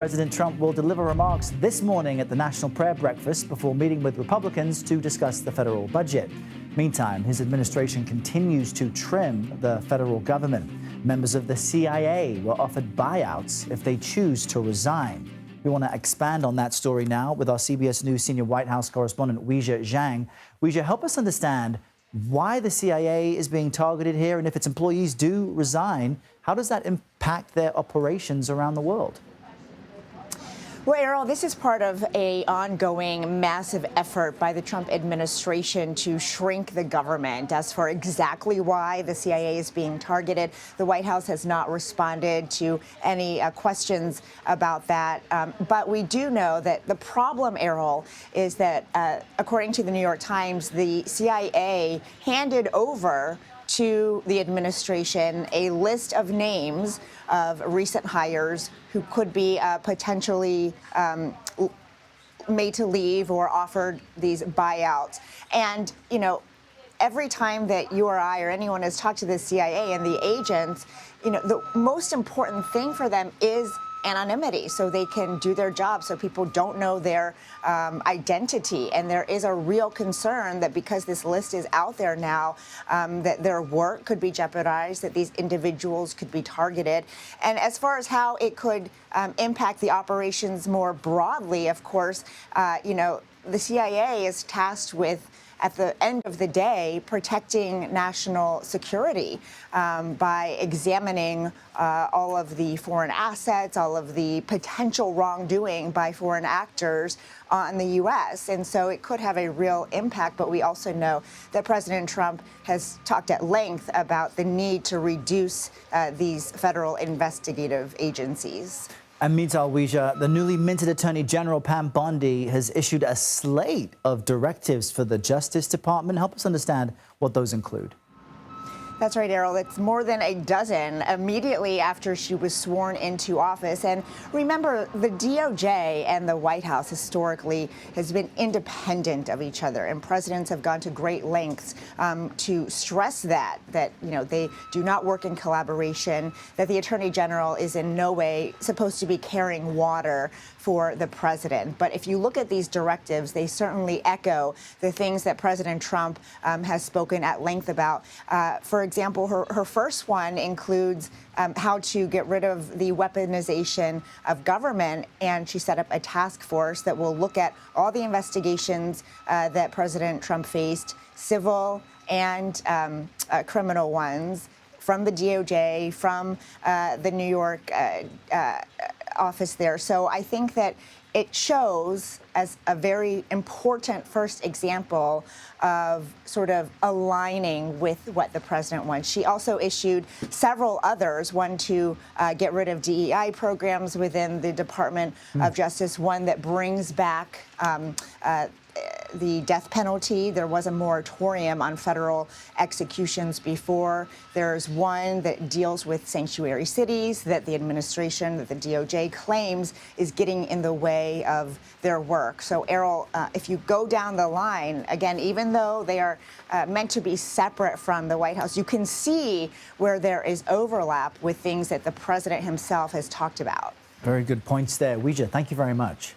President Trump will deliver remarks this morning at the National Prayer Breakfast before meeting with Republicans to discuss the federal budget. Meantime, his administration continues to trim the federal government. Members of the CIA were offered buyouts if they choose to resign. We want to expand on that story now with our CBS News senior White House correspondent Weijia Jiang. Weijia, help us understand why the CIA is being targeted here, and if its employees do resign, how does that impact their operations around the world? Well, Errol, this is part of an ongoing massive effort by the Trump administration to shrink the government. As for exactly why the CIA is being targeted, the White House has not responded to any questions about that. But we do know that the problem, Errol, is that according to the New York Times, the CIA handed over to the administration a list of names of recent hires who could be potentially made to leave or offered these buyouts. And, you know, every time that you or I or anyone has talked to the CIA and the agents, you know, the most important thing for them is anonymity, so they can do their job, so people don't know their identity. And there is a real concern that because this list is out there now, that their work could be jeopardized, that these individuals could be targeted. And as far as how it could impact the operations more broadly, of course, you know, the CIA is tasked with, at the end of the day, protecting national security by examining all of the foreign assets, all of the potential wrongdoing by foreign actors on the U.S. And so it could have a real impact. But we also know that President Trump has talked at length about the need to reduce these federal investigative agencies. And meanwhile, Weijia, the newly minted Attorney General Pam Bondi has issued a slate of directives for the Justice Department. Help us understand what those include. That's right, Errol. It's more than a dozen immediately after she was sworn into office. And remember, the DOJ and the White House historically has been independent of each other. And presidents have gone to great lengths to stress that, you know, they do not work in collaboration, that the Attorney General is in no way supposed to be carrying water for the president. But if you look at these directives, they certainly echo the things that President Trump has spoken at length about. For example, her first one includes how to get rid of the weaponization of government, and she set up a task force that will look at all the investigations that President Trump faced, civil and criminal ones, from the DOJ, from the New York office there. So I think that it shows as a very important first example of sort of aligning with what the president wants. She also issued several others, one to get rid of DEI programs within the Department of Justice, one that brings back the death penalty. There was a moratorium on federal executions before. There's one that deals with sanctuary cities that the administration, that the DOJ claims is getting in the way of their work. So, Errol, if you go down the line, again, even though they are meant to be separate from the White House, you can see where there is overlap with things that the president himself has talked about. Very good points there. Weijia, thank you very much.